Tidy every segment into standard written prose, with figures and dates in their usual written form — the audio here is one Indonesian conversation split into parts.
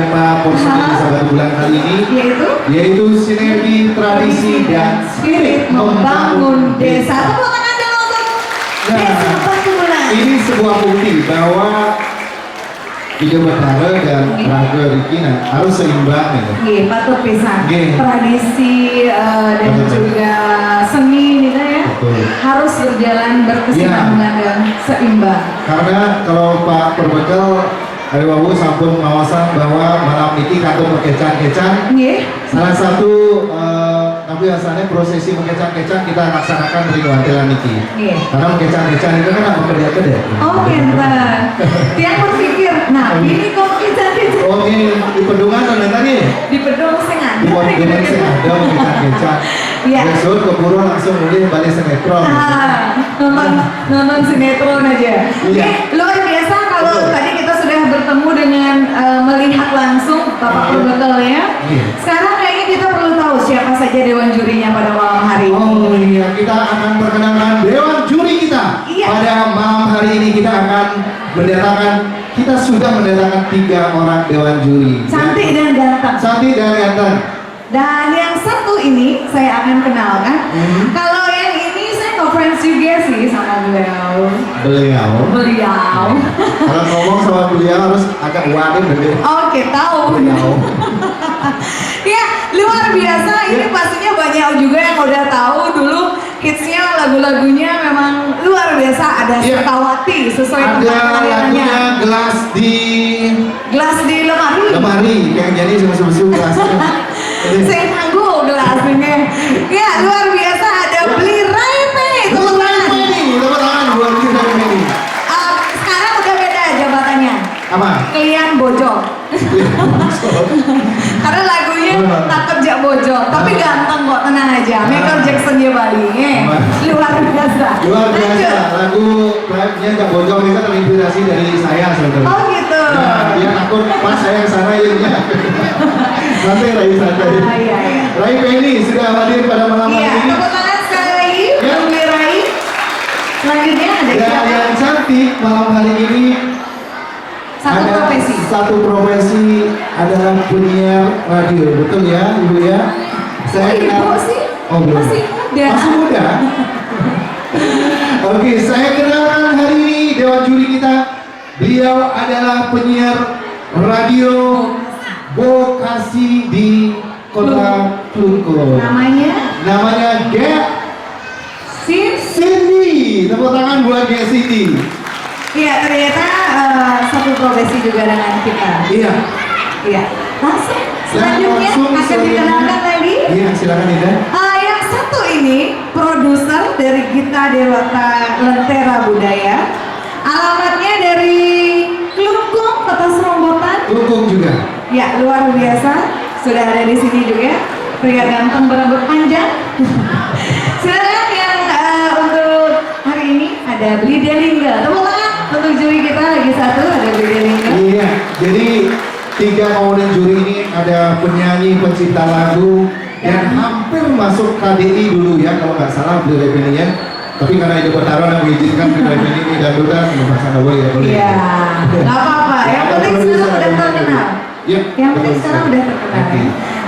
tema personil sahabat bulan kali ini yaitu sinergi tradisi dan spirit membangun desa. Tepuk tangan dulu untuk Desa Batu Bulan. Ini sebuah bukti bahwa Ide Betara dan Raga Rikina harus seimbang ya. Iya, patut pisan. Tradisi dan juga seni nih ya. Betul. Harus berjalan berkesinambungan dan seimbang. Karena kalau Pak Perbekal Hari Wawu sampun mawasan bahwa malam ini kantor kecan-kecan. Salah satu tapi asalnya prosesi mengecan-kecan kita laksanakan di Wantelan ini. Karena mengecan-kecan itu kan kerja-kerja. Oh, keren. Tiang berpikir, nah ini kok kecan-kecan. Oh, ini di Pedungan dan tadi. Di Pedung Sengaja. Di Pedungan Sengaja mengecan-kecan. Iya. Besok keburu langsung mulai balik sinetron. Nonton sinetron aja. Iya. Luar biasa kalau tadi kita sudah bertemu dengan melihat langsung Bapak Perbekal ya. Sekarang kayaknya kita perlu tahu siapa saja dewan jurinya pada malam hari ini. Oh iya, kita akan perkenalkan dewan juri kita. Pada malam hari ini kita akan kita sudah mendatangkan 3 orang dewan juri. Cantik dan ganteng. Cantik dan ganteng. Dan yang satu ini saya akan kenalkan. Kalau yang ini saya ngefans juga sih sama beliau. Kalau ngomong sama beliau harus agak waduh deh. Oke, tahu. Ya, luar biasa. Ini pastinya banyak juga yang udah tahu dulu hitsnya, lagu-lagunya memang luar biasa. Ada Sekawati sesuai tempat kelahirannya. Ada Gelas di lemari. Lemari, yang jadi sama-sama gelasnya. Saya tangguh gelasnya. Ya, luar biasa. Ada Beli Raime. Tepuk tangan buat kita ini. Sekarang udah beda jabatannya. Apa? Kalian bojong. Karena lagunya tak kerja bojong, tapi ganteng kok, tenang aja. Michael Jackson dia Bali. Luar biasa. Lagu rapnya tak bojong itu terinspirasi dari saya sebenarnya. Oh gitu. Nah, dia takut pas saya kesana ya. Nanti Rai santai. Rai Penny sudah hadir pada malam hari ini. Tepuk tangan sekali lagi untuk Rai. Selanjutnya ada siapa? Yang cantik malam hari ini satu profesi adalah penyiar radio, betul ya Ibu ya? Saya Ibu sih? Oh belum. Masih muda. Oke, saya kenalkan hari ini dewan juri kita. Beliau adalah penyiar radio Bokasi di Kota Klungkung. Namanya Gek Cindy. Tepuk tangan buat Gek Cindy. Iya, ternyata satu profesi juga dengan kita. Iya. Langsung selanjutnya akan dikenalkan lagi. Iya, silakan Ida. Yang satu ini produser dari Gita Dewata Lentera Budaya. Alamatnya dari Klungkung, Kota Serombotan. Klungkung juga. Ya, luar biasa. Sudah ada di sini juga. Pria ganteng berambut panjang. Silakan yang untuk hari ini ada Beli Delingga. Tepuk tangan untuk juri kita lagi satu, ada Beli Delingga. Iya, jadi 3 komponen juri ini ada penyanyi, pencipta lagu yang hampir masuk KDI dulu ya kalau nggak salah Beli Delingga ya. Tapi karena Ide Betara yang mengizinkan Beli Delingga ini dan udah nggak boleh ya boleh. Iya, nggak apa-apa. Yang penting sekarang udah terkenal. Yang penting sekarang udah terkenal.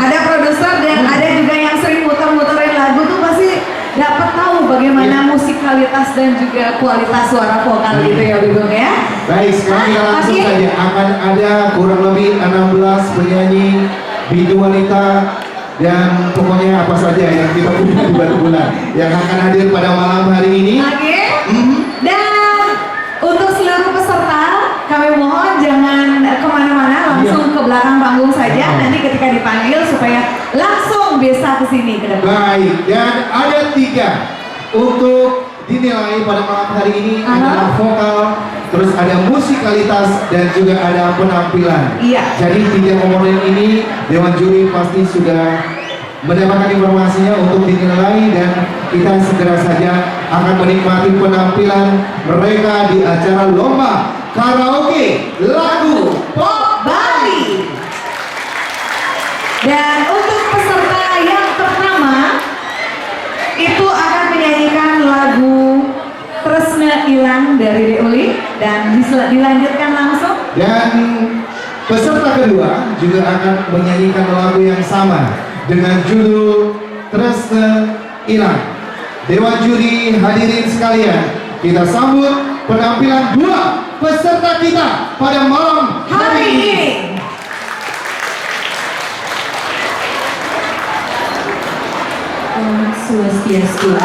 Ada produser dan ada juga yang sering muter-muterin lagu tuh pasti dapat tahu bagaimana musikalitas dan juga kualitas suara vokal gitu ya Bibung ya. Baik, sekarang kita langsung saja akan ada kurang lebih 16 penyanyi bidu wanita dan pokoknya apa saja yang kita punya di Batu Bulan yang akan hadir pada malam hari ini. Dan untuk seluruh peserta kami mohon jangan kemana-mana, langsung ke belakang panggung saja. Nanti ketika dipanggil supaya langsung bisa kesini ke depan. Baik, dan ada 3 untuk dinilai pada malam hari ini adalah vokal, terus ada musikalitas dan juga ada penampilan. Jadi 3 komponen ini dewan juri pasti sudah mendapatkan informasinya untuk dinilai dan kita segera saja akan menikmati penampilan mereka di acara lomba karaoke lagu pop Bali. Dan untuk peserta yang pertama itu akan menyanyikan lagu Tresna Ilang dari Deuli dan dilanjutkan langsung. Dan Peserta kedua juga akan menyanyikan lagu yang sama dengan judul Tresna Ilang. Dewan juri hadirin sekalian, kita sambut penampilan dua peserta kita pada malam hari ini. Om Swastiastu.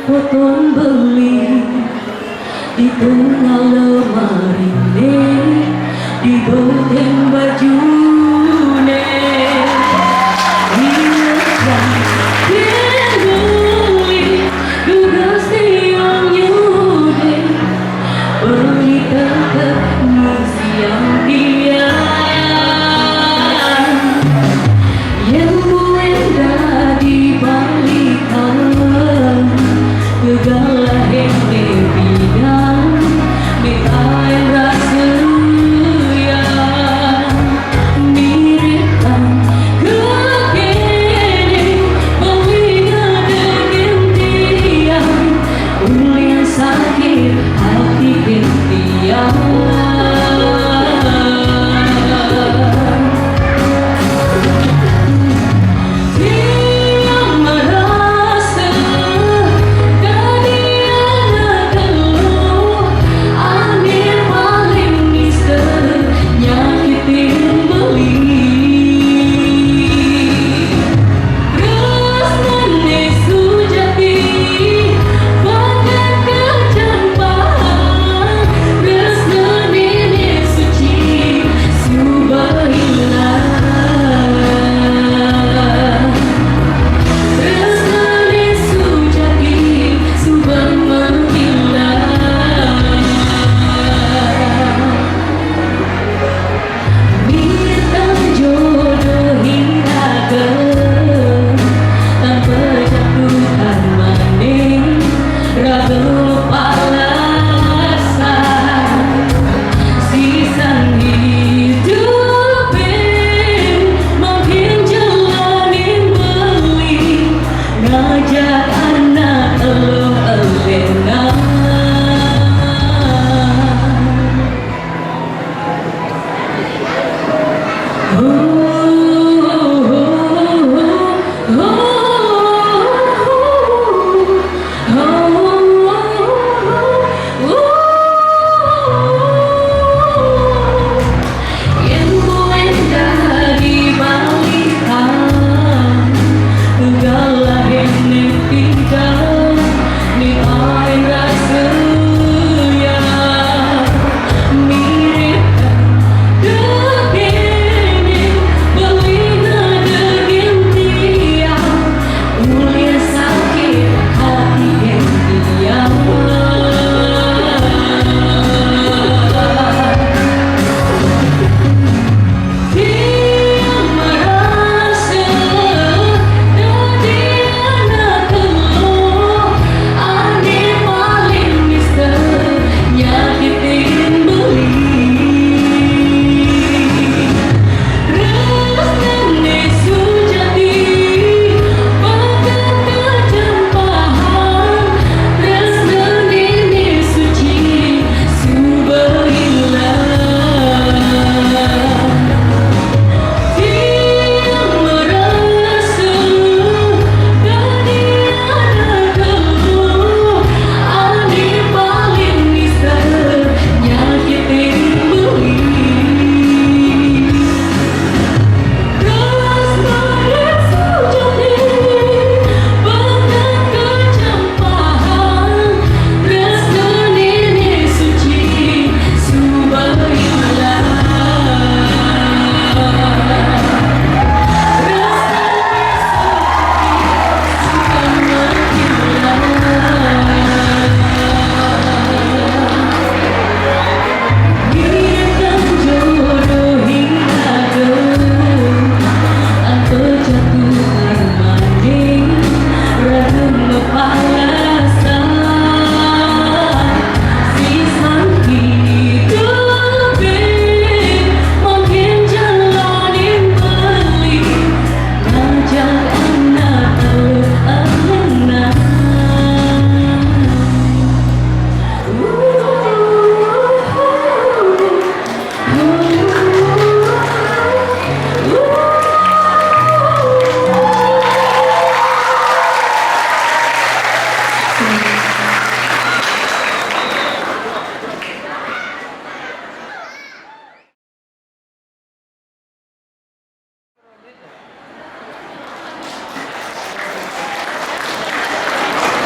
Potong beli di tengah lemari ne, di boteng baju ne, beli juga siang nyude, beli tetap siang dia, yang buenda di balik segala yang dipidang di air rasa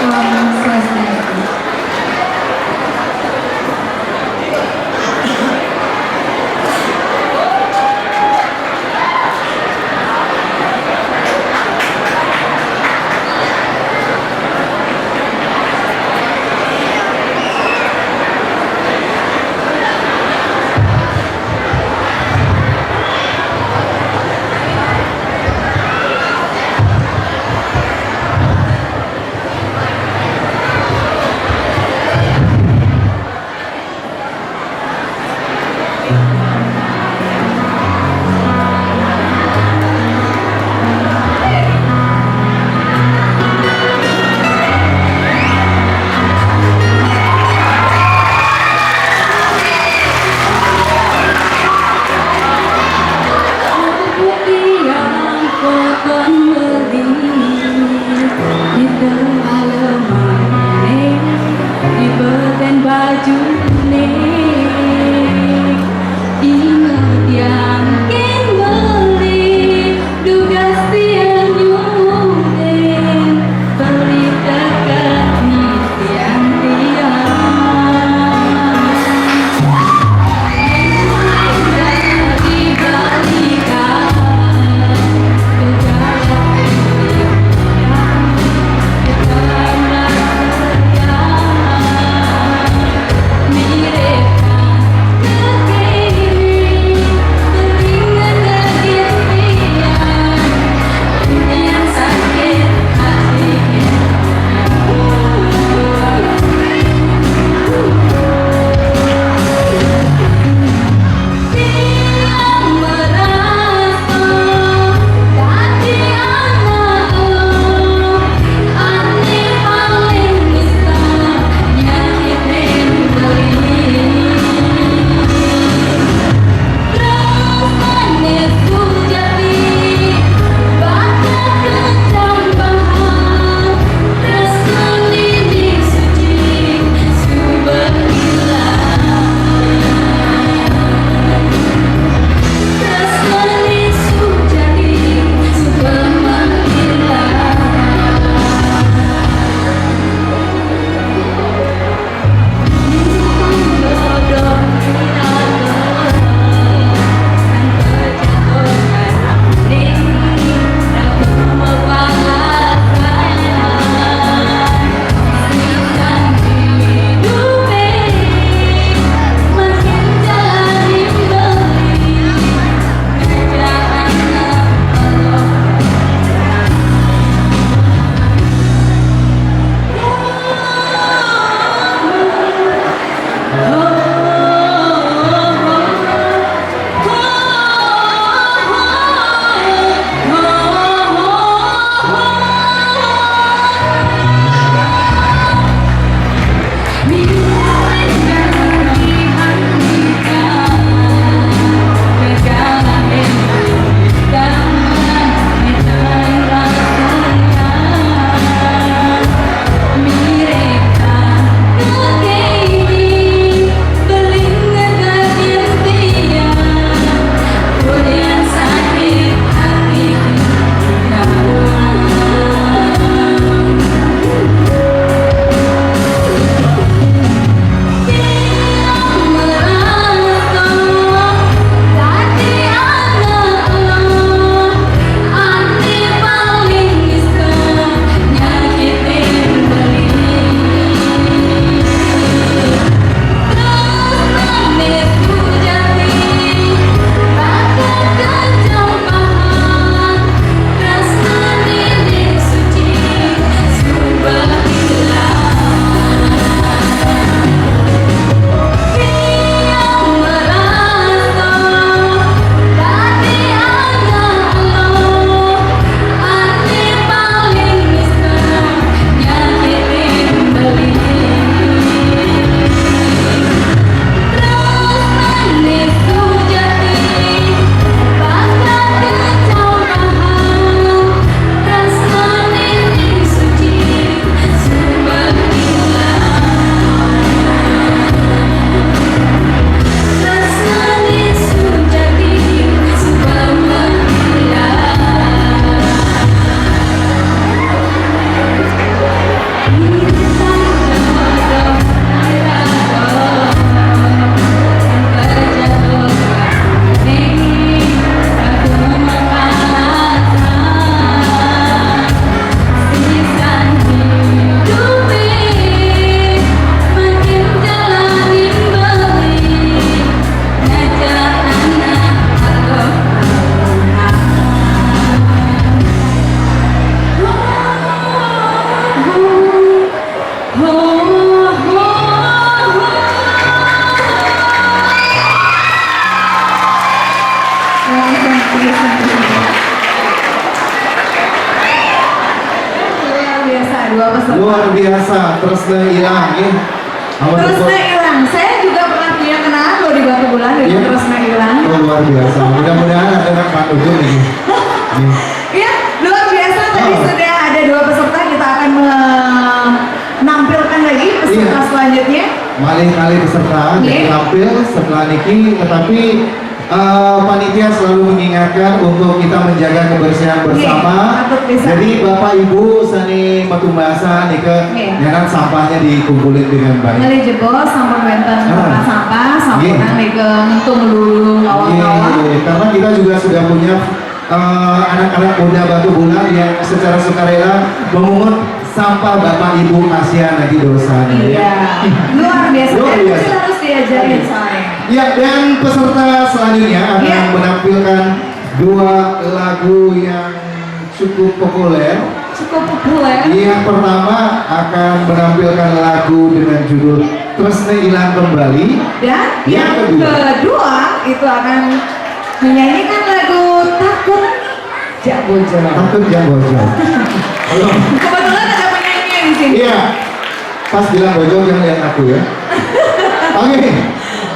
Om Swastiastu. Luar biasa, terusnya hilang ya. Terusnya hilang. Saya juga pernah punya kenalan loh di Batu Bulan dengan Iya. terusnya hilang. Oh, luar biasa. Mudah-mudahan ada Pak Ujung ini. Nih. Iya, luar biasa. Tadi sudah ada 2 peserta, kita akan menampilkan lagi peserta selanjutnya. Malih-malih peserta yang tampil setelah Niki, tetapi panitia selalu mengingatkan untuk kita menjaga kebersihan bersama. Jadi Bapak Ibu sani metu bahasa Nike, jangan sampahnya dikumpulin dengan baik. Ngali jebol sampun wenten tempat sampah, sampunan Nike untuk melulu kawan-kawan. Karena kita juga sudah punya anak-anak muda Batu Bulan yang secara sukarela memungut sampah Bapak Ibu kasihan nanti dosanya. Iya, luar biasa. Luar biasa. Kita harus diajarin soalnya. Ya, dan peserta selanjutnya akan menampilkan 2 lagu yang cukup populer. Cukup populer. Yang pertama akan menampilkan lagu dengan judul Tresna Ilang Kembali. Dan yang kedua itu akan menyanyikan lagu Takut Jak Bojo. Takut Jak Bojo. Kebetulan ada penyanyi di sini. Iya. Pas bilang Bojo jangan lihat aku ya. Oke.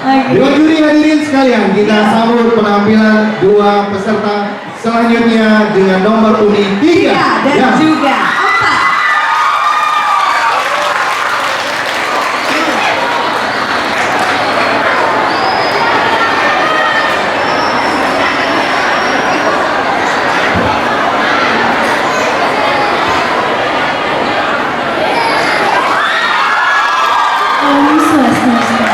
Dewan juri hadirin sekalian, kita sambut penampilan 2 peserta selanjutnya dengan nomor unik 3 dan juga 4. Om Swastiastu.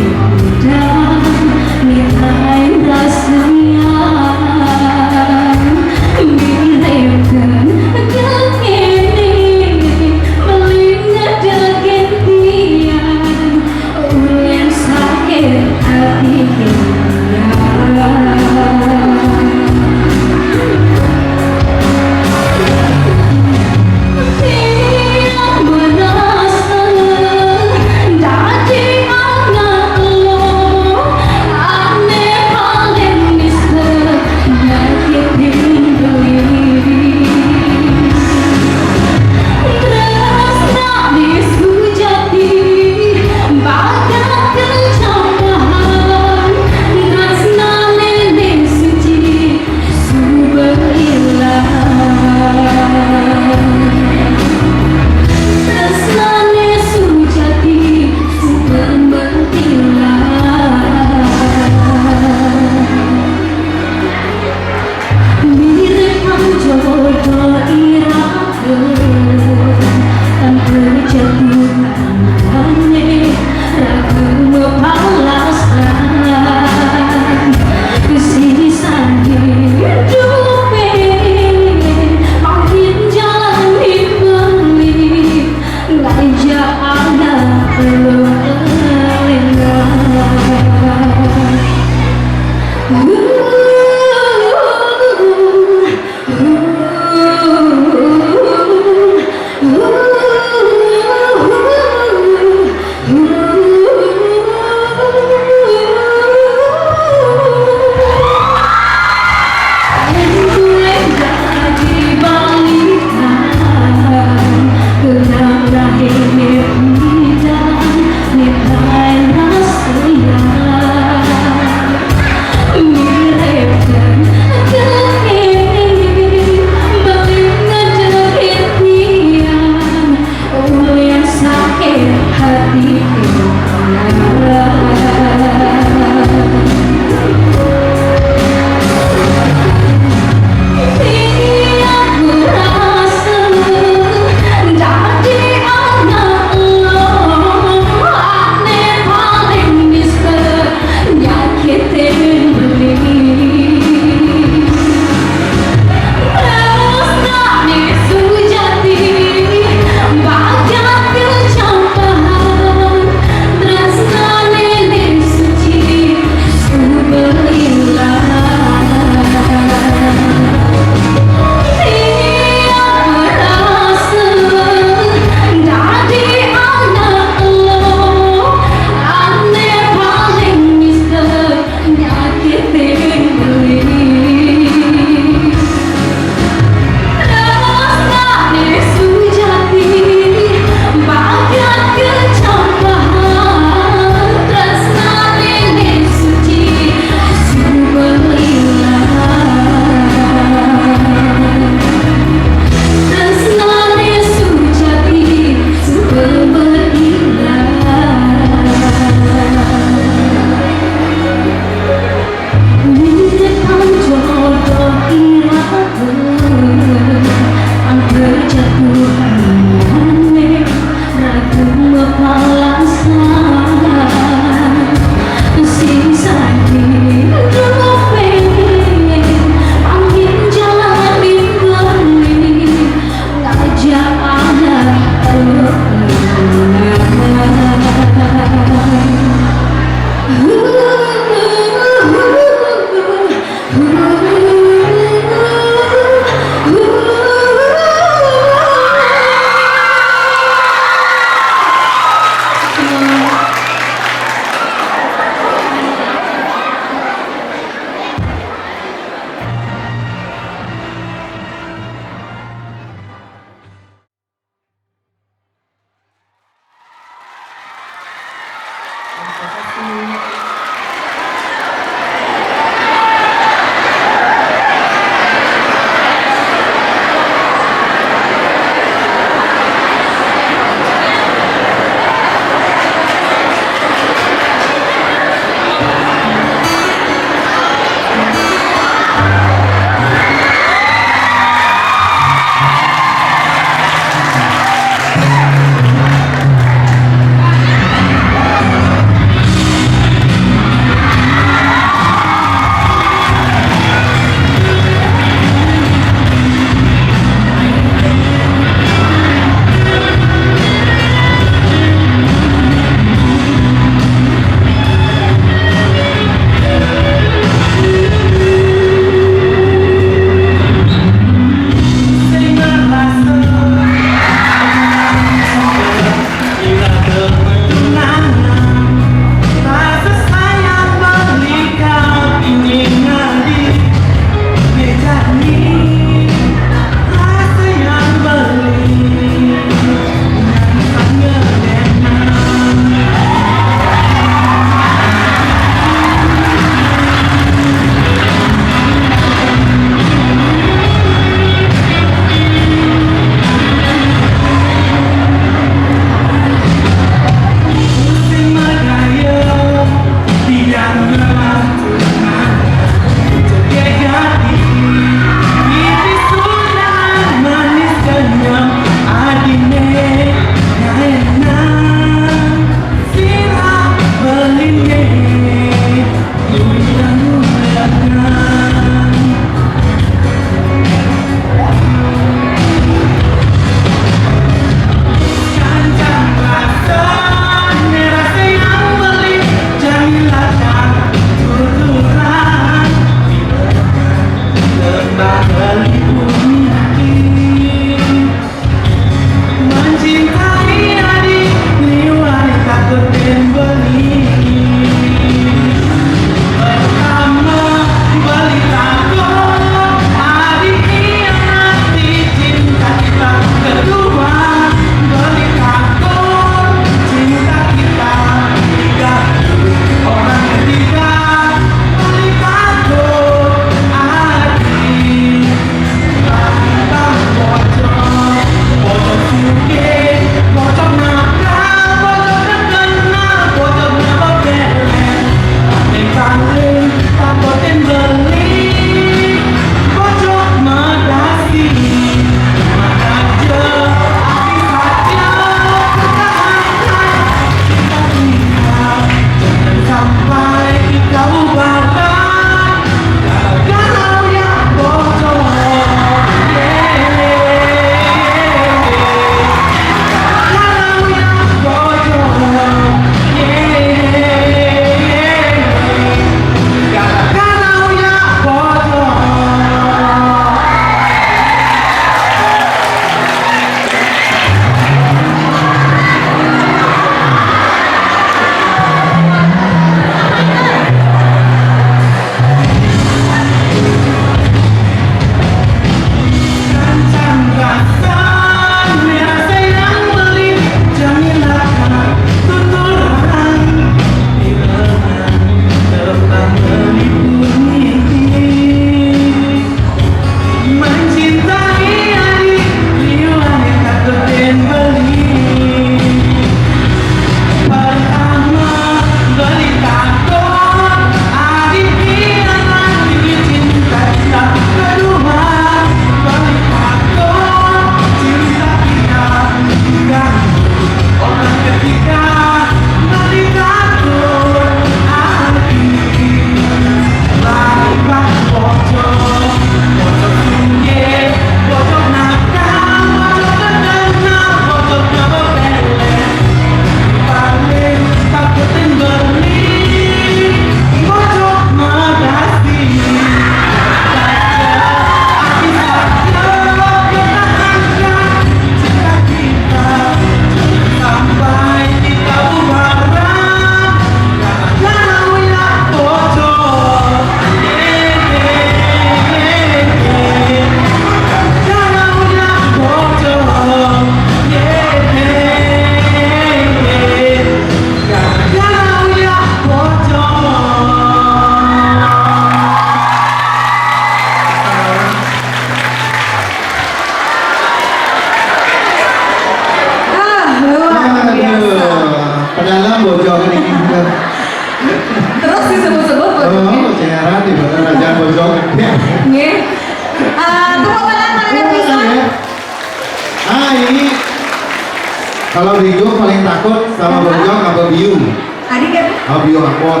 Kalau Digo paling takut sama bojong apa biung? Adik kan? Oh biung akor.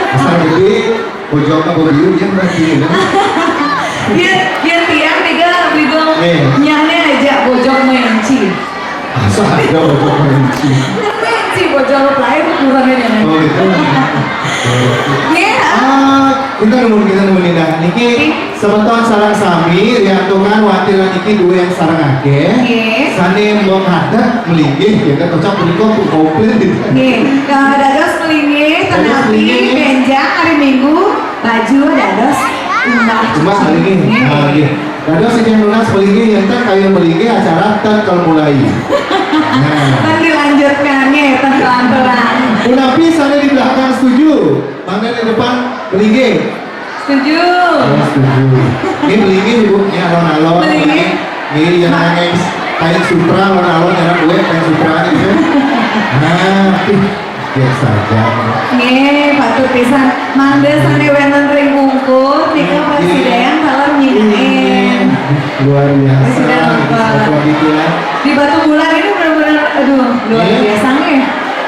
Asal gede, bojong apa biung yang berarti kan? Dia tiang tiga Eh. nyahnya aja bojong menci. Asal ada bojong menci. Menci bojong lain kurangnya nih. Oh itu. Iya. Kita nunggu Nina. Niki sebetulnya sarang sami, riantungan watilan niki dua yang sarang ake. Iya. Sane mau hadap melinggih, ya kan kocok berikut tuh komplit. Nih, dados melingi, tenapi, benjang hari Minggu, baju dados Cuma hari ini, dados yang lunas melinggih, yang kan kayak melinggih acara kan kalau mulai. Kan dilanjutkannya, pelan-pelan. Tapi sana di belakang setuju, mana di depan melinggih. Setuju. Oh, setuju. Ini melinggih ibu, ini alon-alon. Melinggih. Ini yang kayak kain sutra, alon-alon yang gue kain sutra gitu. Nah, biasa saja. Nih, patut pisan. Mangga sane wenten ring mungkur, nika presiden kalau nyinain. Luar biasa. Presiden apa? Gitu ya. Di Batu Bulan ini benar-benar, aduh, luar Iya. biasa nih.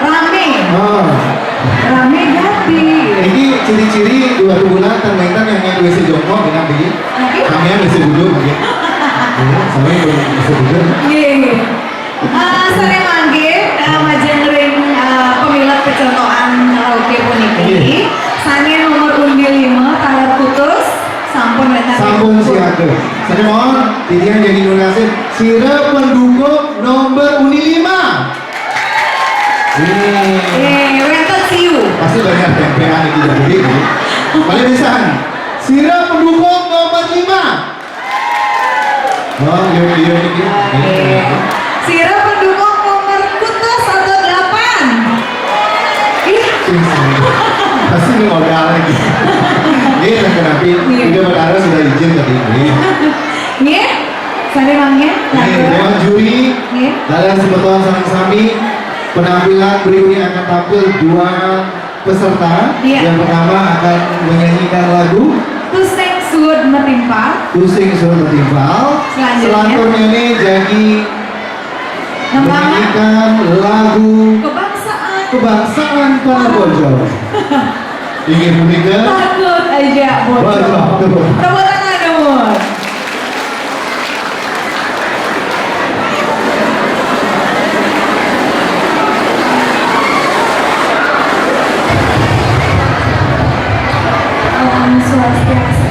Rame, Oh, rame gati. ini ciri-ciri 2 bulan termainkan yang WC jongkok dengan begini. Lagi? Kami yang WC duduk begini. Sampai belum WC duduk. Iya. Sore mangge, majeng ring pemilat kecontohan karaoke puniki. Iya. Sane nomor undi 5 tanggal putus, sampun wenten. Sambung siaga. Saya mohon, titian jadi donasi. Sirap pendukung nomor undi 5. Ini Wenten siu. pasti banyak tempean itu jadi. Paling bisa. Sirap pendukung nomor 5. Oh, iya ini. Sira pendukung nomor putus atau 8. Ih, Pasti ini modal lagi. Ini kenapa video perkara sudah izin tadi ini. nih, sare mangnya. Ini dewan juri Nih. dalam sebetulnya sarang sami penampilan berikutnya akan tampil 2 peserta. Iya. Yang pertama akan menyanyikan lagu Tuseng sud metimpa. Pusing Suruh Tertimpal. Selanjutnya ini jadi Nama menyanyikan lagu kebangsaan. kebangsaan para bojong. Ingin mendengar? Takut aja bocor. Bocor. Tepuk tangan dong. Om Swastiastu.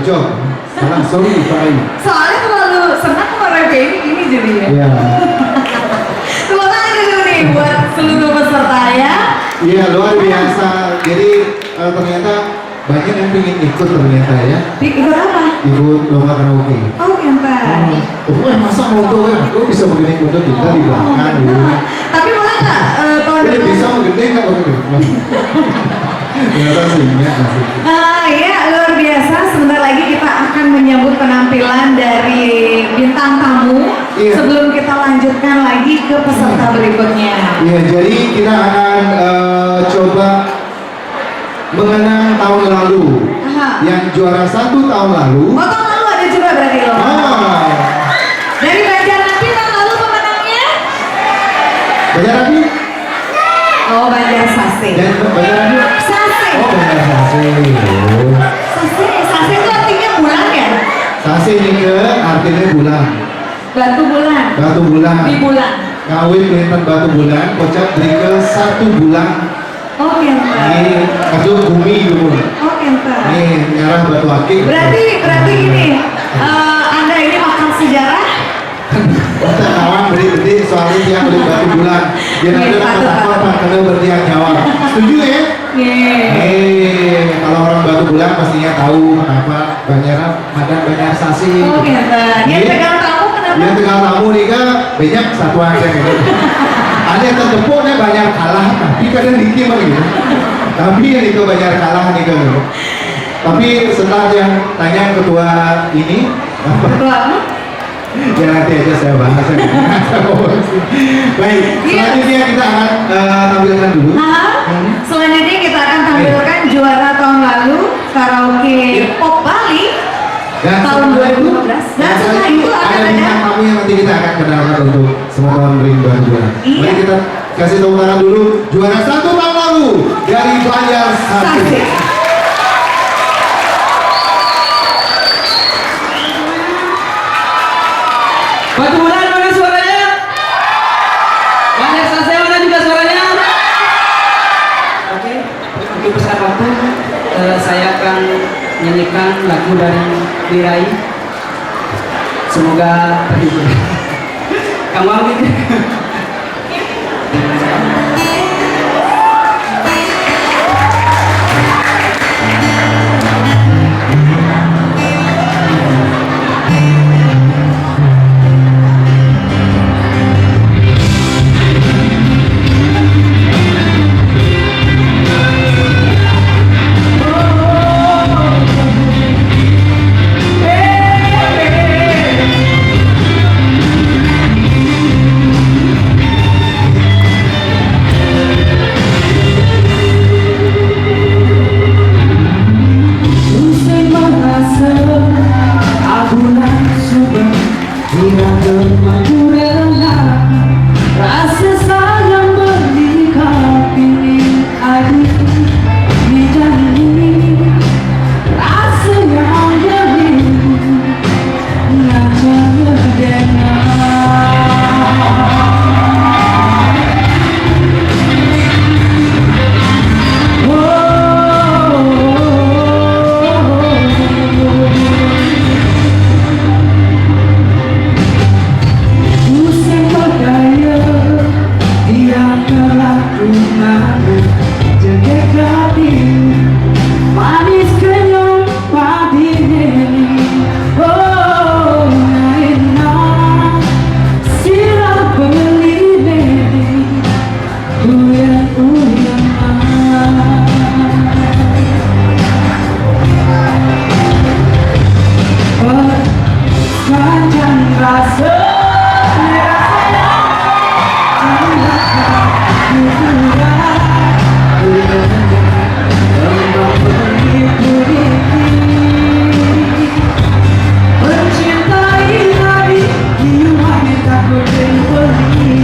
bocor. Salah, sorry Pak Ayu. Soalnya terlalu senang sama ini jadinya. Iya. Terima kasih dulu nih buat seluruh peserta ya. Iya, luar biasa. Jadi ternyata banyak yang ingin ikut ternyata ya. Ikut apa? Ikut lomba karaoke. Oh, kenapa? Masa moto ya? Kok bisa begini moto kita di belakang gitu. Tapi boleh nggak tahun Jadi depan? bisa gede nggak begini? Ternyata sih, ya asik. Iya, luar biasa. Sebentar lagi kita akan menyambut penampilan dari bintang tamu. Iya. Sebelum kita lanjutkan lagi ke peserta berikutnya. Iya, jadi kita akan coba mengenang tahun lalu. Aha. Yang juara 1 tahun lalu. Oh, tahun lalu ada juga berarti loh. Dari Banjarmasin tahun lalu pemenangnya? Banjarmasin? Oh, Banjarsasi. Dan Banjarmasin? Sase. Oh, Banjarsasi. Sase itu artinya bulan ya? Sase ini ke artinya bulan. Batu bulan. Batu bulan. Di bulan. Kawin kelihatan batu bulan, kocak dari ke 1 bulan. Oh, kental. Ini itu bumi dulu. Oh, kental. Ini nyarah batu akik. Berarti gini, Anda ini makan sejarah? Kita kawan beri soalnya dia beli batu bulan. Dia Iya, ada apa karena berdiam Jawa. Setuju ya? Kalau orang batu bulan pastinya tahu kenapa Banjaran ada Banjarsasi. Oh, kental. Dia pegang tamu kenapa? Dia tegal tamu nih kan banyak satuan gitu. Ada yang tertepuknya banyak kalah, tapi kadang dikit gitu. Tapi yang itu banyak kalah nih kan. Tapi setelah yang tanya ketua ini, Ketua apa? ya nanti aja saya bahas. Baik, selanjutnya kita akan tampilkan dulu. Selanjutnya kita akan tampilkan juara tahun lalu karaoke pop Bali tahun 2015. Dan setelah itu akan ada bintang ada tamu yang nanti kita akan kenalkan untuk semua tahun rinduan juara. Iya. Mari kita kasih tepuk tangan dulu juara 1 tahun lalu dari Banjarsasi. Sase. Batu bulan mana suaranya? Banjarsasi mana juga suaranya? Oke, untuk persahabatan saya akan nyanyikan lagu dari Wirai. Semoga terhibur. Kamu ambil. Rasa sayang berlipat ini ada di jari, rasa yang jadi ngajak berdengar. Musim berdaya, dia telah mengaku jengkel hati, manis kenyang padi ini. Oh, naina, sirap berliling, uyang-uyang. Panjang rasa mencintai hari jiwa yang tak berdiri.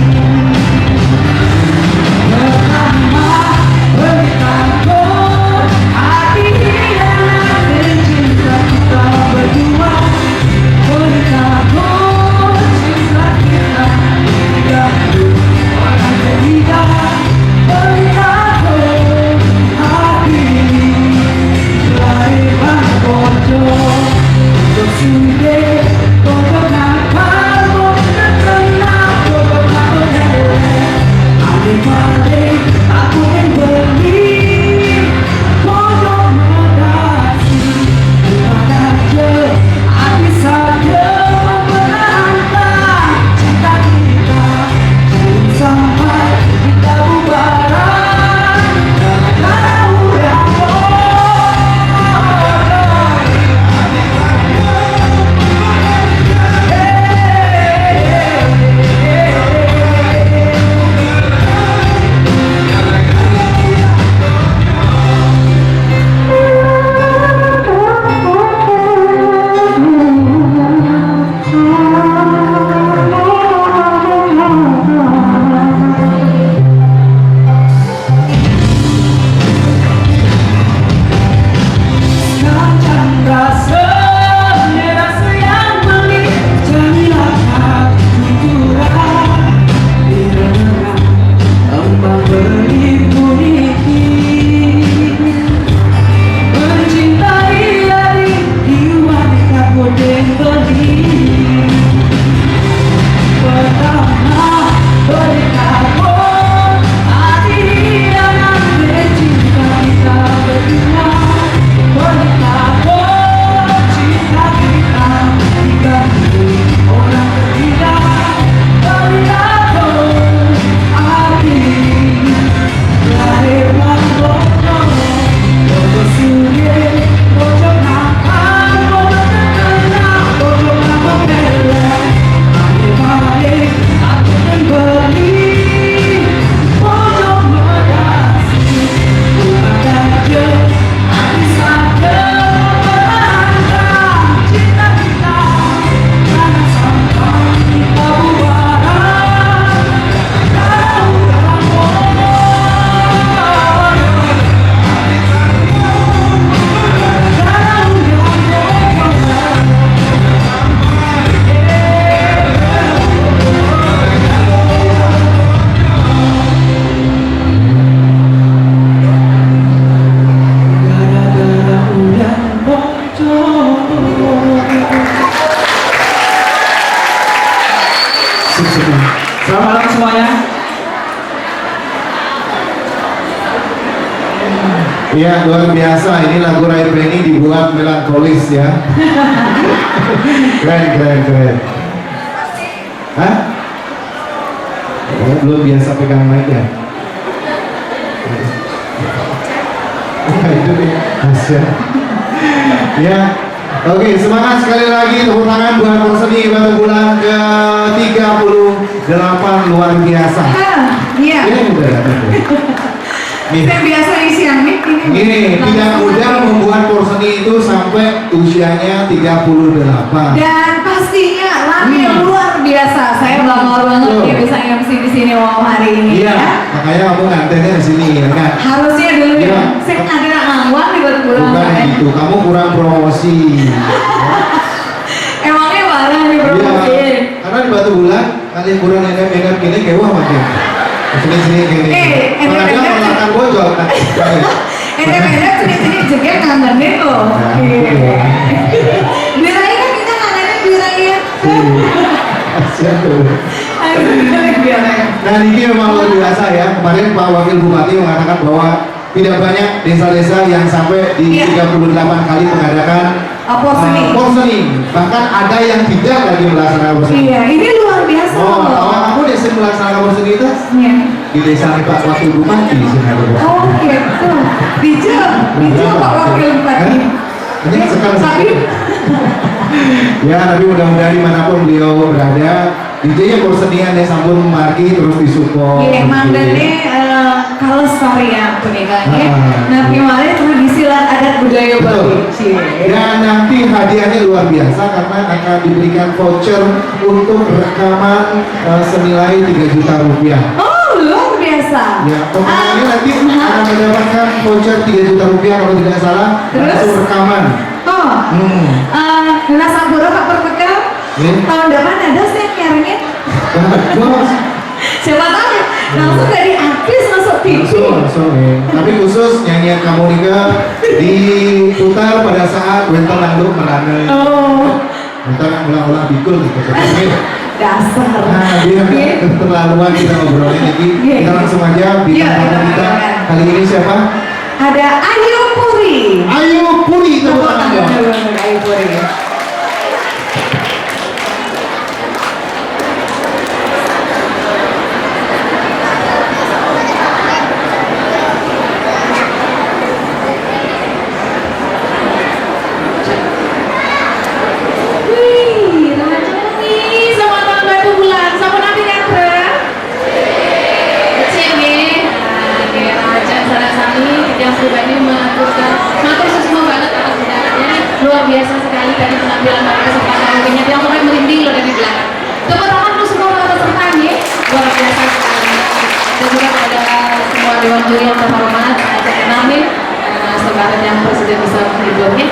Pertama bertakut hati hilang dan cinta kita berdua. Bertakut cinta kita jatuh orang ketiga. Bertakut hati lahir bocor. Iya, luar biasa. Ini lagu Rai Penny dibuat melankolis ya. Keren. Hah? Oh, belum biasa pegang mic ya? Itu dia, Asya. Ya, oke, semangat sekali lagi, tepuk tangan buat Perseni Batu Bulan ke 38 luar biasa. Iya. Ya, udah. Saya biasa isi yang mic ini. Tidak mudah membuat Perseni itu sampai usianya 38. Dan pastinya lagu yang luar biasa. Saya bangga banget dia bisa MC di sini malam hari ini. Iya, ya. makanya aku ngantennya di sini ya kan. Harusnya dulu Iya. ya. Saya ada ngangguan di Batu Bulan. Bukan gitu, kamu kurang promosi. Emangnya parah nih bro. Iya, karena di Batu Bulan kalian kurang enak gini kayak wah makin. Sini gini. Makanya melakukan bocor. Enak sini jeger ngangenin loh. Birai kan kita ngangenin birai ya. Nah ini memang luar biasa ya. Kemarin Pak Wakil Bupati mengatakan bahwa tidak banyak desa-desa yang sampai di 38 kali mengadakan Perseni. Bahkan ada yang tidak lagi melaksanakan Perseni. Iya, ini luar biasa Oh, loh. kalau kamu desa melaksanakan Perseni itu Iya. di desa Pak Wakil Bupati di sini ada. Oh gitu. Dijel Pak Wakil Bupati. Ini sekarang Tapi ya, tapi mudah-mudahan dimanapun beliau berada, DJ-nya persenian ya sampun marki terus disupport. Iya, emang dene kalau story ya pernikahannya. Nah, kemarin tradisi adat budaya Bali. Dan nanti hadiahnya luar biasa karena akan diberikan voucher untuk rekaman senilai 3 juta rupiah. Oh, luar biasa. Ya, pemenangnya nanti akan mendapatkan voucher 3 juta rupiah kalau tidak salah. Terus? Langsung rekaman. Oh, rasa buruk Pak Perpekal. Tahun depan ada sih yang nyariin. Siapa tahu langsung dari artis masuk TV. Langsung ya. Tapi khusus nyanyian kamu Nika diputar pada saat Wentel Landuk merana. Oh, Wentel yang ulang-ulang bikul gitu. dasar. Nah, biar keterlaluan kita ngobrolin lagi. Kita langsung aja bintang tamu kita kali ini siapa? Ada Ayu Puri. Ayu Puri, tepuk tangan dong. Ayu Puri. Luar biasa sekali tadi penampilan para peserta karaoke-nya, yang sampai merinding loh dari belakang. Tepuk tangan untuk semua para pesertanya, luar biasa sekali. Dan juga kepada semua dewan juri yang terhormat, saya kenal nih, sekarang yang presiden bisa menghiburnya.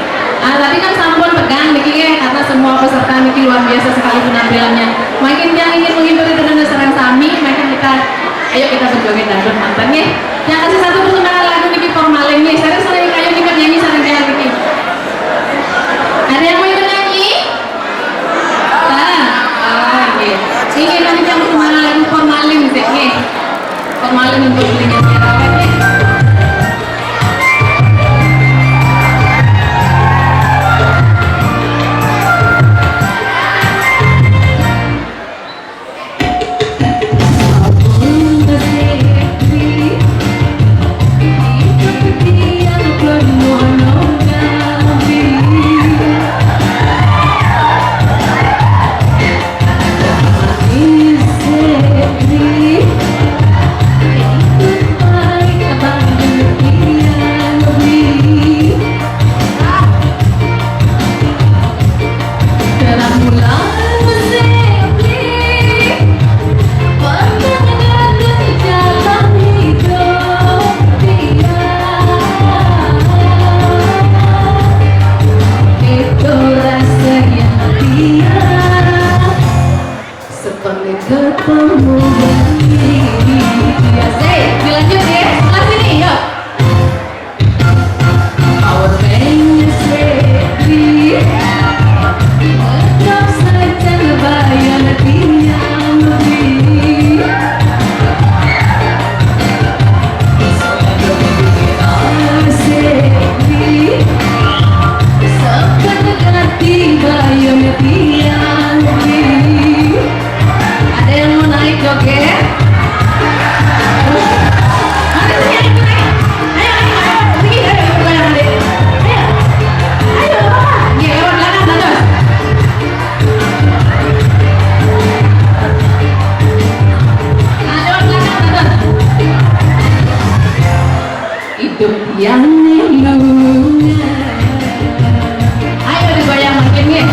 Tadi kan sampun pegang Niki ya, karena semua peserta Niki luar biasa sekali penampilannya. Makin yang ingin menghibur dengan dasar sami, makin ayo kita berjoget dangdut mantan ya. Yang kasih satu persembahan lagu Niki formalin nih, saya sering kayu Niki nyanyi sering kayak Niki. Ada yang mau ikut nyanyi? Ini nanti yang kemana lagu formalin sih nih. Formalin untuk belinya siapa? Say yang lelunga. Ayo digoyang makin nih.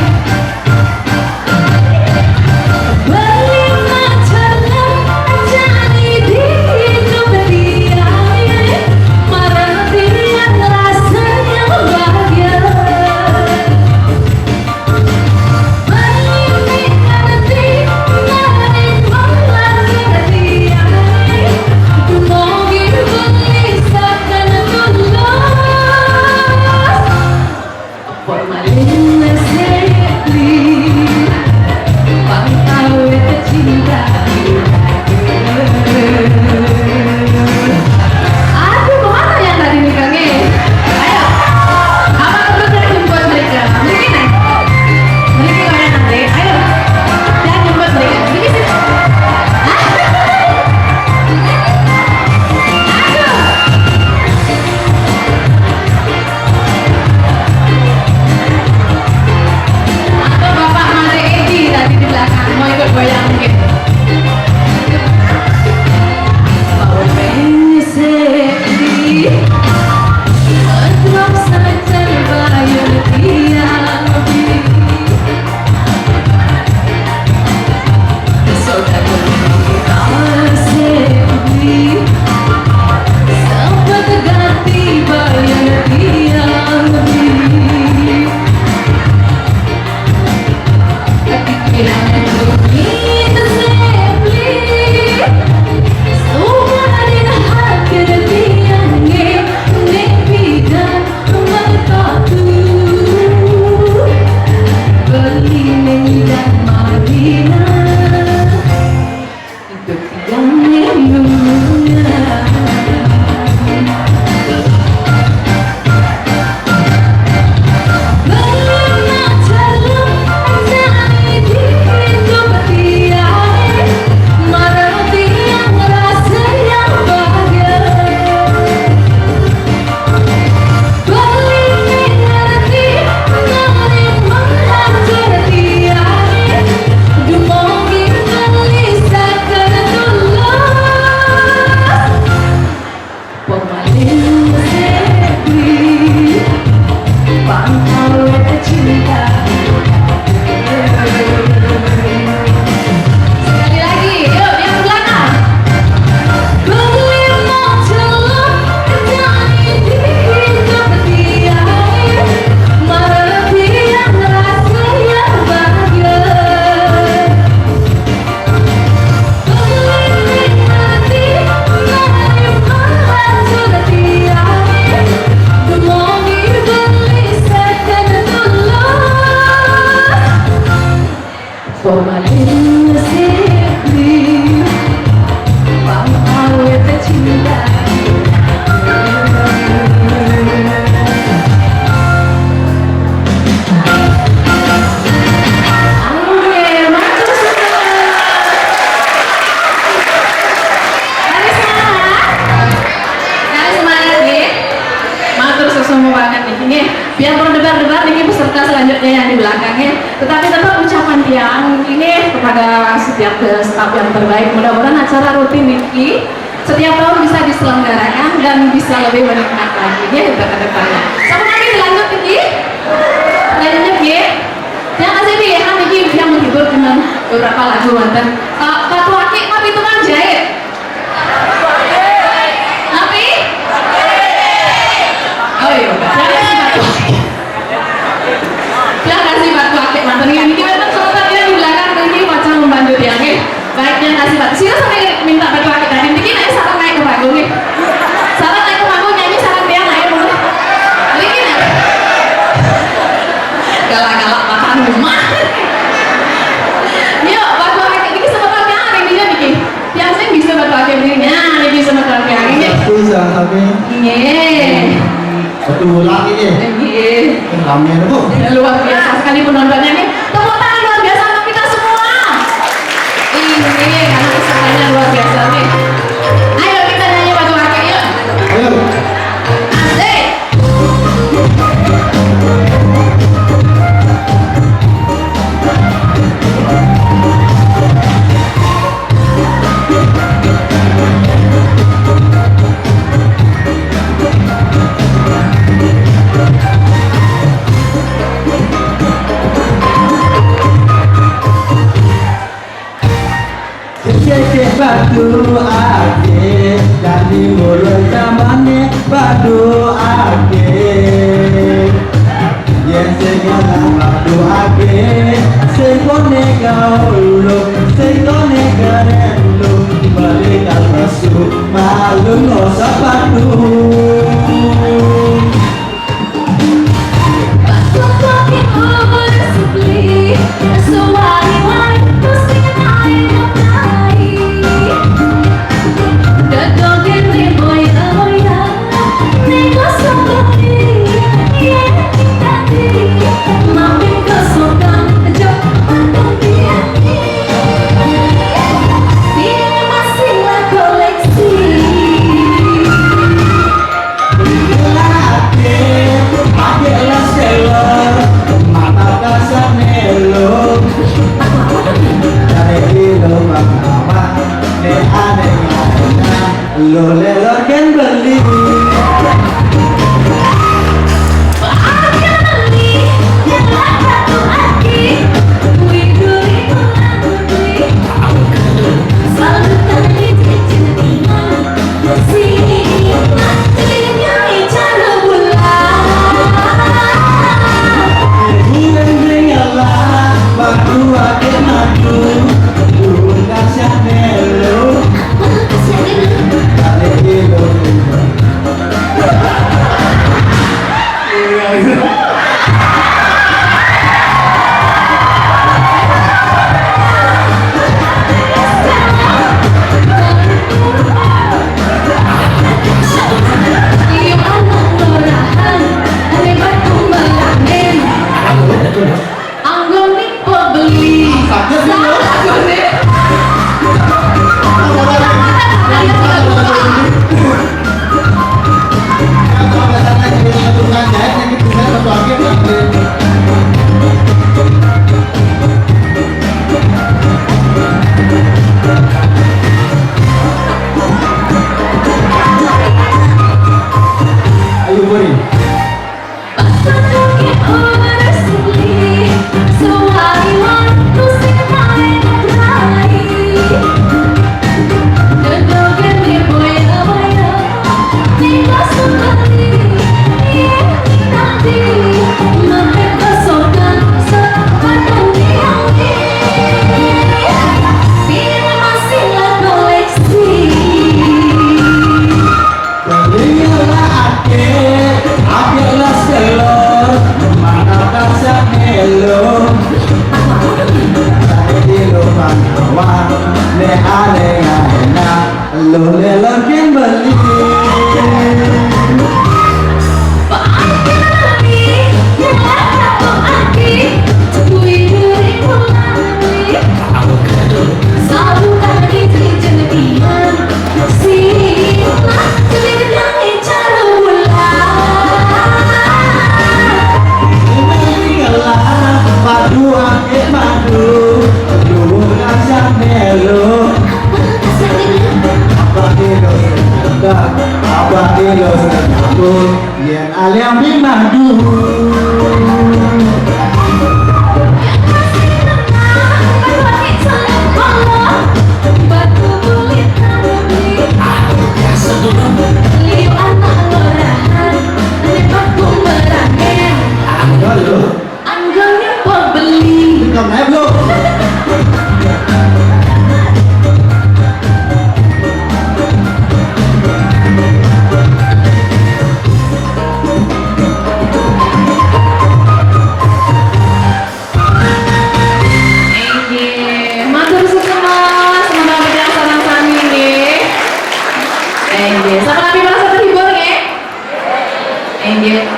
Biar berdebar-debar ini peserta selanjutnya yang di belakangnya. Tetapi tetap ucapan yang ini kepada setiap staf yang terbaik. Mudah-mudahan acara rutin ini setiap tahun bisa diselenggarakan dan bisa lebih menikmat lagi ya ke depannya. Sama lagi dilanjut ini. Lanjutnya ya. Terima kasih nih ya ini yang menghibur dengan beberapa lagu wonten. Pak Waki apa itu kan jahit? Tapi? Oh iya. Terima kasih Pak Waki mantan ini kita sebenarnya di belakang ini macam membantu dia nih. Baik, terima kasih Pak. Sini sampai minta Pak Waki tadi. Mungkin ayo sarang naik ke panggung nih. Sarang naik ke panggung nyanyi sarang dia naik boleh. Mungkin ya. Galak-galak makan rumah. Yuk, Pak Waki ini sebenarnya hari ini nih. Biasanya bisa Pak Waki ini. Nah, ini bisa Pak Waki ini. Bisa tapi. Iya. Satu bulan ini. Iya. Ramai tuh. Luar biasa sekali penontonnya nih. Tepuk tangan luar biasa untuk kita semua. Ini karena pesertanya luar biasa nih. Ayo kita nyanyi Pak Waki yuk. Ayo. Asik. batu ake jadi mulut zamane batu ake yen segala batu ake segone gaulu segone garelu balik masuk malu no sepatu lo lelor kan beli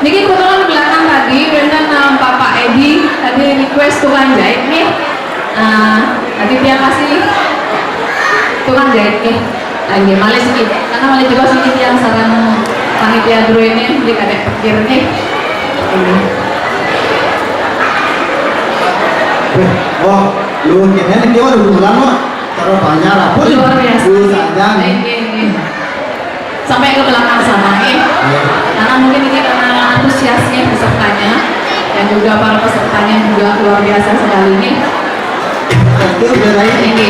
Niki kebetulan di belakang tadi, dengan Bapak Edi tadi request tukang jahit nih. Tadi dia kasih tukang jahit nih. Lagi malah sedikit, karena malah juga sedikit yang saran panitia dulu ini di kadek pikir nih. Ini. Oh, lu kayaknya dia udah bulan kok. Taruh banyak lah. Luar biasa. Saja. Sampai ke belakang sana nih. Karena mungkin ini karena antusiasnya pesertanya dan juga para pesertanya juga luar biasa sekali nih. Itu udah lain. Ini.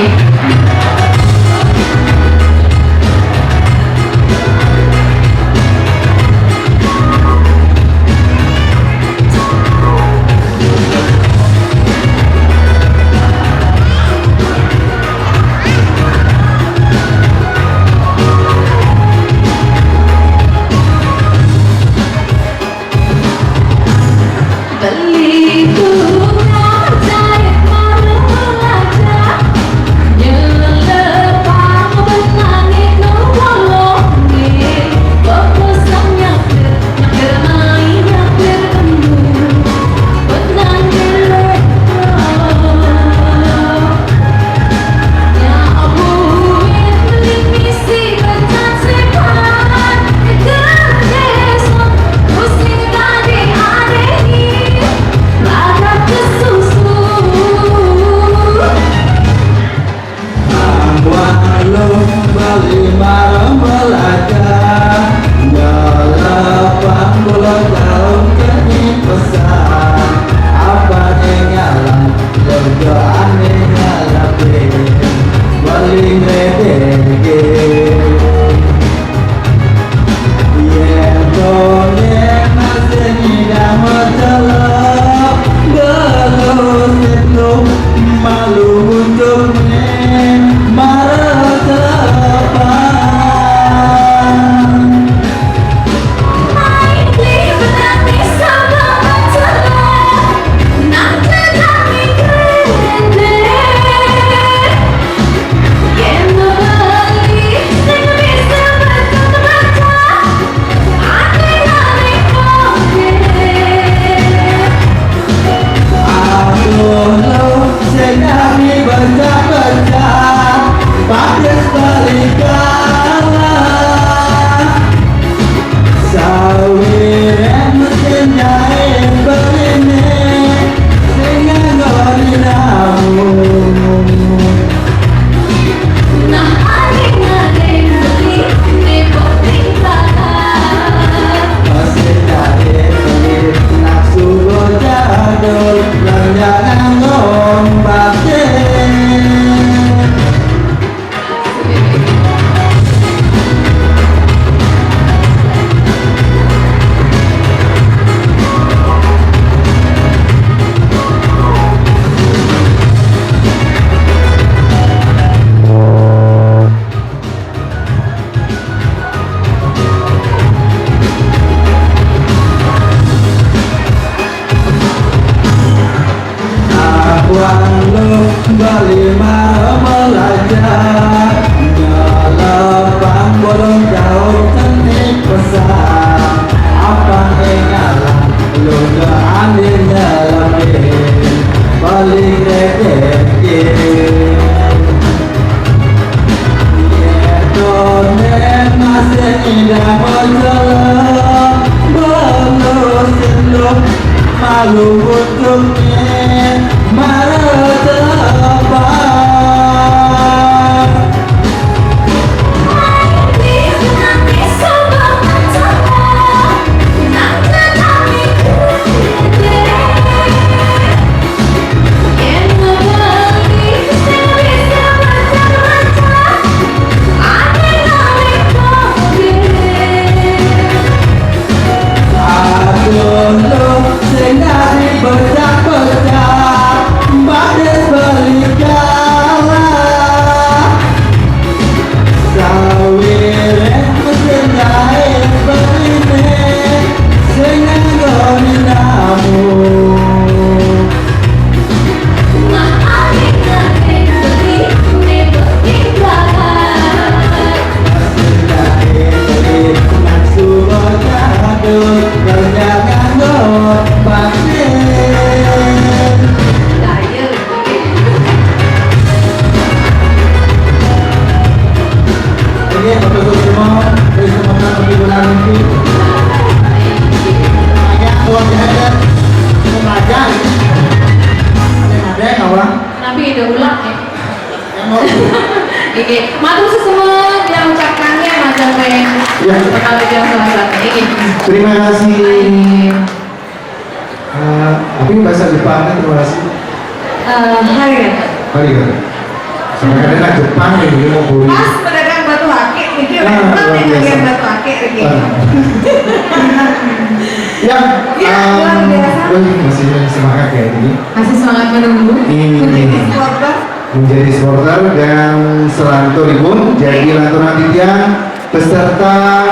uluk malu untuknya marah terlepas. Kembali belajar Ngelepang bodong jauh tenik pesan Apa engalah lu ngeandil nyelapin Balik rekekin Yedonen masih indah berjalan Belum selum malu untuknya marah terlepas. Tapi udah ulang ya. Oke, matur semua yang ucapkannya macam yang sekali yang selesai. Terima kasih. Tapi bahasa Jepang kan terima kasih. Hari ya. Hari ya. Sama kadang Jepang ini mau beli. Mas pedagang batu akik, ini yang batu akik ini. Ya, luar biasa. Masih semangat ya ini. Masih semangat menunggu. Menjadi supporter dan selanturipun jadi lantunan titian peserta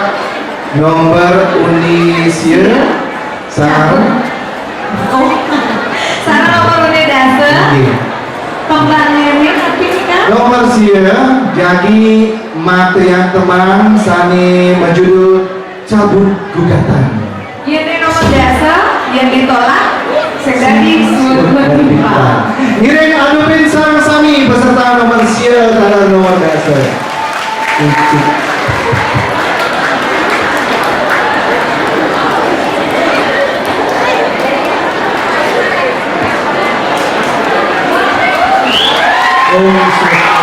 nomor Unisir Sarang nomor unik dasar pembangunannya tapi kan nomor sia jadi material teman sani menjudul cabut gugatan. ini nomor dasar yang ditolak sedari semua. Ngiring adupin sang sami peserta nomor sia karena nomor dasar. Oh,